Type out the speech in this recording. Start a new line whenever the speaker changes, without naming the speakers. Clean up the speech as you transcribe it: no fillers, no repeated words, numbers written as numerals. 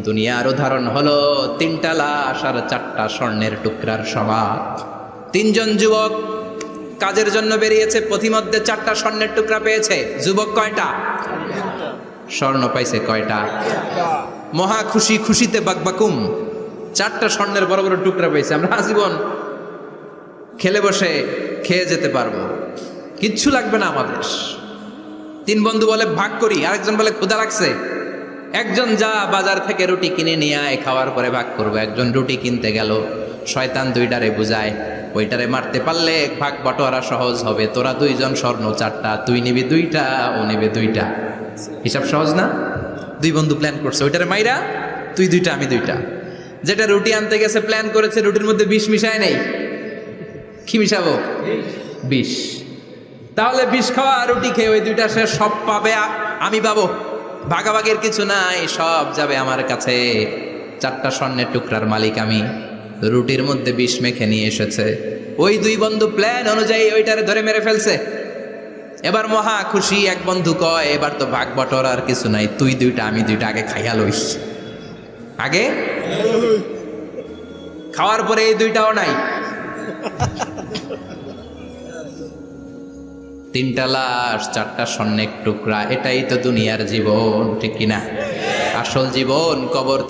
দুনিয়ার উদাহরণ হলো তিনটা লাশ আর চারটা স্বর্ণের টুকরার সমান। তিনজন যুবক কাজের জন্য বেরিয়েছে, পথিমধ্যে চারটা স্বর্ণের টুকরা পেয়েছে। যুবক কয়টা? স্বর্ণ পাইছে কয়টা? মহা খুশি, খুশিতে বাকবাকুম। চারটা স্বর্ণের বড় বড় টুকরা পেয়েছে। আমরা আজীবন খেলে বসে খেয়ে যেতে পারবো, কিচ্ছু লাগবে না আমাদের। তিন বন্ধু বলে ভাগ করি, আরেকজন বলে ক্ষুধা লাগছে। একজন যা বাজার থেকে রুটি কিনে নিয়ে আয়, খাওয়ার পরে ভাগ করবো। একজন রুটি কিনতে গেল, শয়তান দুইটারে বুঝায় ওইটারে মারতে পারলে ভাগ বাটোয়ারা সহজ হবে। তোরা দুইজন স্বর্ণ চারটা, তুই নিবি দুইটা, ও নেবে দুইটা। হিসাব সহজ না? দুই বন্ধু প্ল্যান করছে, ওইটারে মাইরা তুই দুইটা আমি দুইটা। যেটা রুটি আনতে গেছে প্ল্যান করেছে রুটির মধ্যে বিষ মিশায় নেই। কি মিশাবো? বিষ। তাহলে বিষ খাওয়া রুটি খেয়ে ওই দুইটা সে সব পাবে, আমি পাবো। ভাগাভাগির কিছু নাই, সব যাবে আমার কাছে। চারটা স্বর্ণের টুকরার মালিক আমি। রুটির মধ্যে বিষ মেখে নিয়ে এসেছে। ওই দুই বন্ধু প্ল্যান অনুযায়ী ওইটারে ধরে মেরে ফেলছে। এবার মহা খুশি। এক বন্ধু কয় এবার তো ভাগ বটর আর কিছু নাই, তুই দুইটা আমি দুইটা, আগে খাইয়া লই। আগে খাওয়ার পরে এই দুইটাও নাই। তিনটা লাশ, চারটা স্বর্ণের টুকরা, এটাই তো দুনিয়ার জীবন, ঠিক কিনা? আসল জীবন কবর।